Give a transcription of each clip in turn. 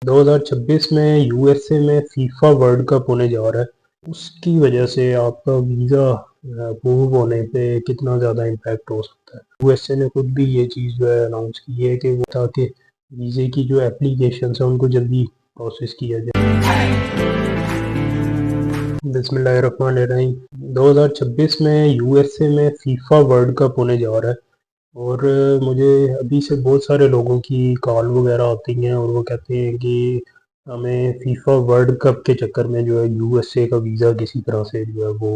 2026 में यूएसए में FIFA world cup होने जा रहा है। उसकी वजह से आपका वीज़ा अप्रूव होने पे कितना ज़्यादा इम्पैक्ट हो सकता है। यूएसए ने खुद भी ये चीज़ जो है अनाउंस की है कि वो ताकि वीज़े की जो एप्लीकेशन है उनको जल्दी प्रोसेस किया जाए। बिस्मिल्लाहिर्रहमानिर्रहीम। 2026 में यूएसए में फीफा वर्ल्ड कप होने जा रहा है और मुझे अभी से बहुत सारे लोगों की कॉल वगैरह आती हैं और वो कहते हैं कि हमें फीफा वर्ल्ड कप के चक्कर में जो है यूएसए का वीज़ा किसी तरह से जो है वो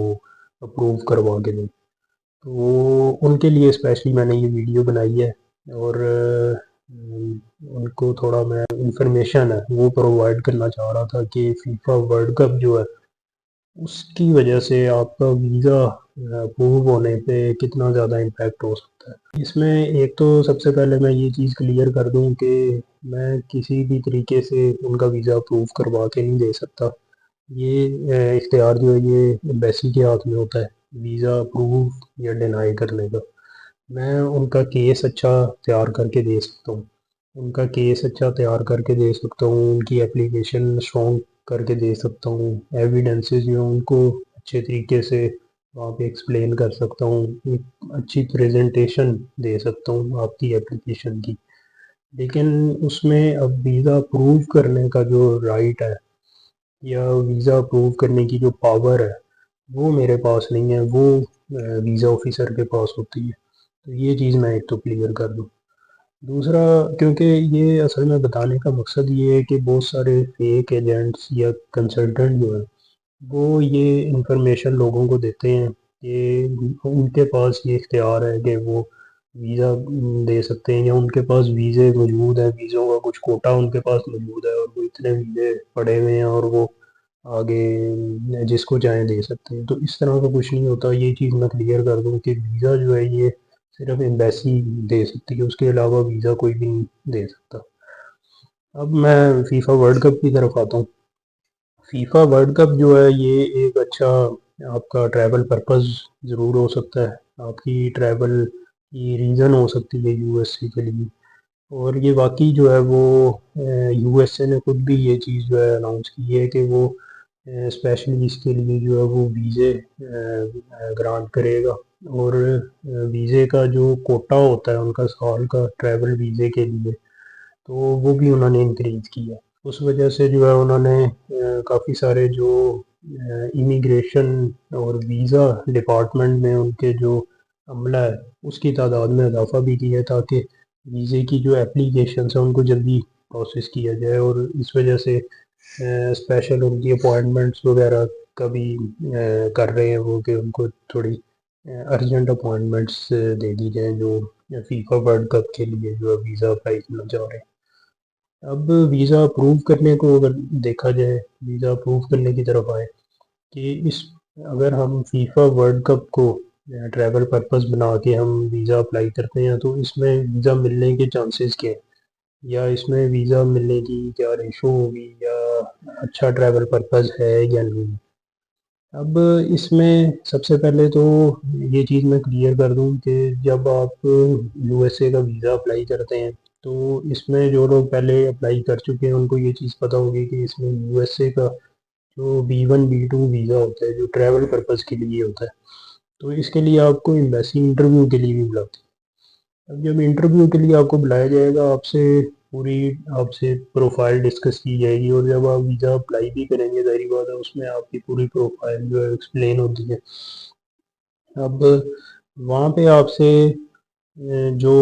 अप्रूव करवा के दें। तो उनके लिए स्पेशली मैंने ये वीडियो बनाई है और उनको थोड़ा मैं इंफॉर्मेशन है वो प्रोवाइड करना चाह रहा था कि फीफा वर्ल्ड कप जो है उसकी वजह से आपका वीज़ा अप्रूव होने पे कितना ज़्यादा इम्पैक्ट हो सकता है। इसमें एक तो सबसे पहले मैं ये चीज़ क्लियर कर दूं कि मैं किसी भी तरीके से उनका वीज़ा अप्रूव करवा के नहीं दे सकता। ये इख्तियार जो है ये एम्बेसी के हाथ में होता है वीज़ा अप्रूव या डिनाई करने का। मैं उनका केस अच्छा तैयार करके दे सकता हूँ। उनका केस अच्छा तैयार करके दे सकता हूँ, उनकी एप्लीकेशन स्ट्रॉन्ग करके दे सकता हूँ, एविडेंसेस जो हैं उनको अच्छे तरीके से वहाँ पे एक्सप्लेन कर सकता हूँ, एक अच्छी प्रेजेंटेशन दे सकता हूँ आपकी एप्लीकेशन की। लेकिन उसमें अब वीज़ा अप्रूव करने का जो राइट है या वीज़ा अप्रूव करने की जो पावर है वो मेरे पास नहीं है, वो वीज़ा ऑफिसर के पास होती है। तो ये चीज़ मैं एक तो क्लियर कर दूँ। दूसरा, क्योंकि ये असल में बताने का मकसद ये है कि बहुत सारे फेक एजेंट्स या कंसल्टेंट जो हैं वो ये इंफॉर्मेशन लोगों को देते हैं कि उनके पास ये इख्तियार है कि वो वीज़ा दे सकते हैं या उनके पास वीज़े मौजूद हैं, वीज़ों का कुछ कोटा उनके पास मौजूद है और वो इतने वीज़े पड़े हुए हैं और वो आगे जिसको चाहें दे सकते हैं। तो इस तरह का कुछ नहीं होता। ये चीज़ मैं क्लियर कर दूँ कि वीज़ा जो है ये सिर्फ एम्बेसी दे सकती है, उसके अलावा वीज़ा कोई भी नहीं दे सकता। अब मैं फीफा वर्ल्ड कप की तरफ आता हूँ। फीफा वर्ल्ड कप जो है ये एक अच्छा आपका ट्रैवल पर्पस ज़रूर हो सकता है, आपकी ट्रैवल की रीज़न हो सकती है यूएसए के लिए। और ये वाकई जो है वो यूएसए ने खुद भी ये चीज़ जो है अनाउंस की है कि वो स्पेशली इसके लिए जो है वो वीज़े ग्रांट करेगा और वीज़े का जो कोटा होता है उनका साल का ट्रैवल वीज़े के लिए, तो वो भी उन्होंने इंक्रीज़ किया। उस वजह से जो है उन्होंने काफ़ी सारे जो इमिग्रेशन और वीज़ा डिपार्टमेंट में उनके जो अमला है उसकी तादाद में इजाफ़ा भी किया है ताकि वीज़े की जो एप्लीकेशंस हैं उनको जल्दी प्रोसेस किया जाए और इस वजह से स्पेशल उनकी अपॉइंटमेंट्स वगैरह का भी कर रहे हैं वो कि उनको थोड़ी अर्जेंट अपॉइंटमेंट्स दे दी जाए जो फीफा वर्ल्ड कप के लिए जो है वीज़ा अप्लाई करना चाह रहे हैं। अब वीज़ा अप्रूव करने को अगर देखा जाए, वीज़ा अप्रूव करने की तरफ आए कि इस अगर हम फीफा वर्ल्ड कप को ट्रैवल पर्पस बना के हम वीज़ा अप्लाई करते हैं तो इसमें वीज़ा मिलने के चांसेस क्या हैं या इसमें वीज़ा मिलने की क्या रेशो होगी या अच्छा ट्रैवल पर्पस है या नहीं। अब इसमें सबसे पहले तो ये चीज़ मैं क्लियर कर दूं कि जब आप यूएसए का वीज़ा अप्लाई करते हैं तो इसमें जो लोग पहले अप्लाई कर चुके हैं उनको ये चीज़ पता होगी कि इसमें यूएसए का जो B1 B2 वीज़ा होता है जो ट्रैवल पर्पस के लिए होता है, तो इसके लिए आपको एम्बेसी इंटरव्यू के लिए भी बुलाती है। अब जब इंटरव्यू के लिए आपको बुलाया जाएगा आपसे पूरी आपसे प्रोफाइल डिस्कस की जाएगी और जब आप वीज़ा अप्लाई भी करेंगे ज़ाहिर बात है उसमें आपकी पूरी प्रोफाइल जो है एक्सप्लेन होती है। अब वहाँ पे आपसे जो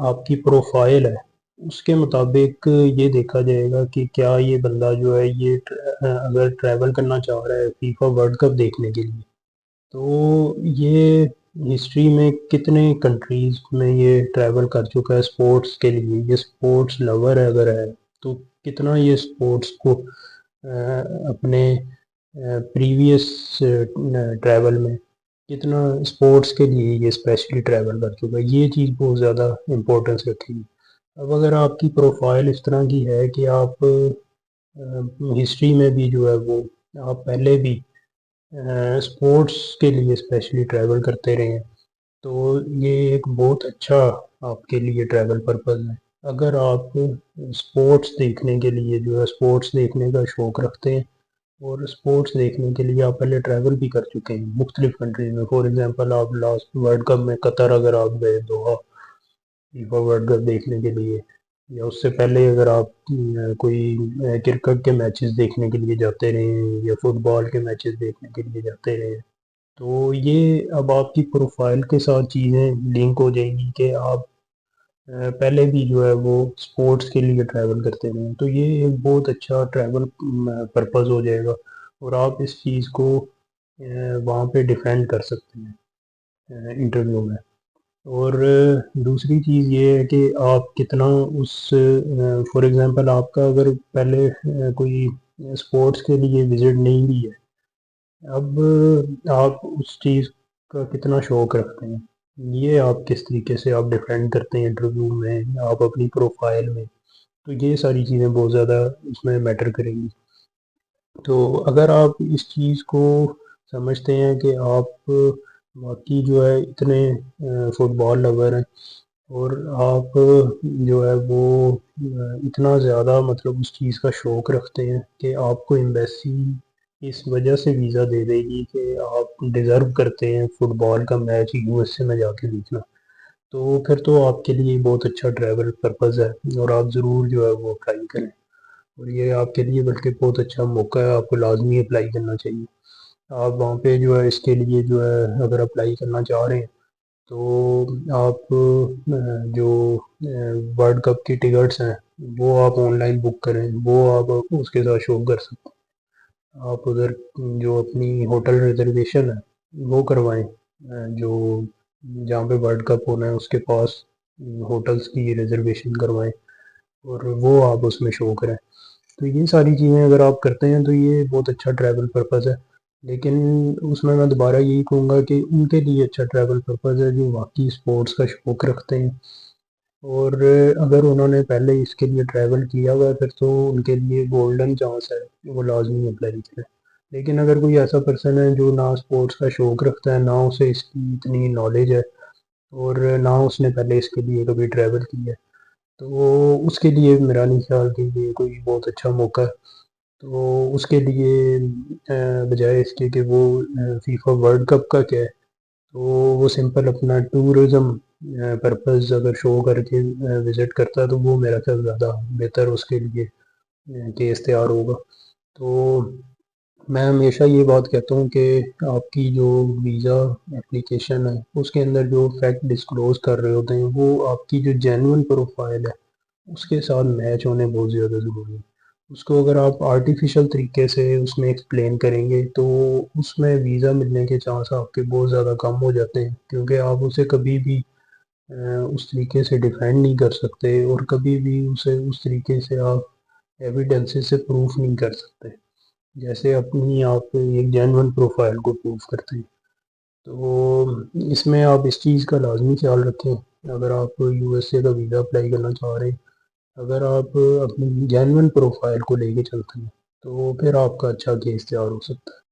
आपकी प्रोफाइल है उसके मुताबिक ये देखा जाएगा कि क्या ये बंदा जो है ये अगर ट्रैवल करना चाह रहा है फीफा वर्ल्ड कप देखने के लिए तो ये हिस्ट्री में कितने कंट्रीज़ में ये ट्रैवल कर चुका है स्पोर्ट्स के लिए, ये स्पोर्ट्स लवर अगर है तो कितना ये स्पोर्ट्स को अपने प्रीवियस ट्रैवल में कितना स्पोर्ट्स के लिए ये स्पेशली ट्रैवल कर चुका है, ये चीज़ बहुत ज़्यादा इम्पोर्टेंस रखेगी। अब अगर आपकी प्रोफाइल इस तरह की है कि आप हिस्ट्री में भी जो है वो आप पहले भी स्पोर्ट्स के लिए स्पेशली ट्रैवल करते रहे हैं तो ये एक बहुत अच्छा आपके लिए ट्रैवल पर्पस है। अगर आप स्पोर्ट्स देखने के लिए जो है स्पोर्ट्स देखने का शौक़ रखते हैं और स्पोर्ट्स देखने के लिए आप पहले ट्रैवल भी कर चुके हैं मुख्तलिफ कंट्रीज में, फॉर एग्जांपल आप लास्ट वर्ल्ड कप में कतर अगर आप गए दोहा फीफा वर्ल्ड कप देखने के लिए, या उससे पहले अगर आप कोई क्रिकेट के मैचेस देखने के लिए जाते रहे हैं या फुटबॉल के मैचेस देखने के लिए जाते रहे हैं, तो ये अब आपकी प्रोफाइल के साथ चीज़ें लिंक हो जाएंगी कि आप पहले भी जो है वो स्पोर्ट्स के लिए ट्रैवल करते रहे, तो ये एक बहुत अच्छा ट्रैवल पर्पस हो जाएगा और आप इस चीज़ को वहाँ पे डिफेंड कर सकते हैं इंटरव्यू में। और दूसरी चीज़ ये है कि आप कितना उस फॉर एग्जांपल आपका अगर पहले कोई स्पोर्ट्स के लिए विज़िट नहीं भी है, अब आप उस चीज़ का कितना शौक़ रखते हैं, ये आप किस तरीके से आप डिफेंड करते हैं इंटरव्यू में, आप अपनी प्रोफाइल में, तो ये सारी चीज़ें बहुत ज़्यादा इसमें मैटर करेंगी। तो अगर आप इस चीज़ को समझते हैं कि आप बाकी जो है इतने फुटबॉल लवर हैं और आप जो है वो इतना ज़्यादा मतलब उस चीज़ का शौक़ रखते हैं कि आपको एम्बेसी इस वजह से वीज़ा दे देगी कि आप डिज़र्व करते हैं फुटबॉल का मैच यूएसए में जाके देखना, तो फिर तो आपके लिए बहुत अच्छा ट्रैवल पर्पज़ है और आप ज़रूर जो है वो अप्लाई करें। और ये आपके लिए बल्कि बहुत अच्छा मौका है, आपको लाज़मी अप्लाई करना चाहिए। आप वहाँ पे जो है इसके लिए जो है अगर अप्लाई करना चाह रहे हैं, तो आप जो वर्ल्ड कप की टिकट्स हैं, वो आप ऑनलाइन बुक करें, वो आप उसके साथ शो कर सकते हैं। आप उधर जो अपनी होटल रिज़र्वेशन है, वो करवाएँ जो जहाँ पे वर्ल्ड कप होना है उसके पास होटल्स की रिज़र्वेशन करवाएँ और वो आप उसमें शो करें। तो ये सारी चीज़ें अगर आप करते हैं तो ये बहुत अच्छा ट्रैवल पर्पज़ है। लेकिन उसमें मैं दोबारा यही कहूँगा कि उनके लिए अच्छा ट्रैवल पर्पज़ है जो वाक़ई स्पोर्ट्स का शौक़ रखते हैं और अगर उन्होंने पहले इसके लिए ट्रैवल किया हुआ है फिर तो उनके लिए गोल्डन चांस है, वो लाज़मी अप्लाई करें। लेकिन अगर कोई ऐसा पर्सन है जो ना स्पोर्ट्स का शौक़ रखता है, ना उसे इसकी इतनी नॉलेज है और ना उसने पहले इसके लिए कभी ट्रैवल किया है, तो उसके लिए मेरा नहीं ख्याल कि ये कोई बहुत अच्छा मौका है। तो उसके लिए बजाय इसके कि वो फीफा वर्ल्ड कप का क्या है, तो वो सिंपल अपना टूरिज़्म पर्पज़ अगर शो करके विज़िट करता है तो वो मेरा ख्याल ज़्यादा बेहतर उसके लिए केस तैयार होगा। तो मैं हमेशा ये बात कहता हूँ कि आपकी जो वीज़ा एप्लीकेशन है, उसके अंदर जो फैक्ट डिस्क्लोज़ कर रहे होते हैं, वो आपकी जो जेन्युइन प्रोफाइल है, उसके साथ मैच होने बहुत ज़्यादा ज़रूरी है। उसको अगर आप आर्टिफ़िशियल तरीके से उसमें एक्सप्लेन करेंगे, तो उसमें वीज़ा मिलने के चांस आपके बहुत ज़्यादा कम हो जाते हैं क्योंकि आप उसे कभी भी अ, उस तरीके से डिफेंड नहीं कर सकते और कभी भी उसे उस तरीके से आप एविडेंसेस से प्रूफ नहीं कर सकते, जैसे अपनी आप एक जेन्युइन प्रोफाइल को प्रूव करते हैं। तो इसमें आप इस चीज़ का लाज़मी ख्याल रखें, अगर आप यूएसए का वीज़ा अप्लाई करना चाह रहे हैं, अगर आप अपनी जेन्युइन प्रोफाइल को लेके चलते हैं, तो फिर आपका अच्छा केस तैयार हो सकता है।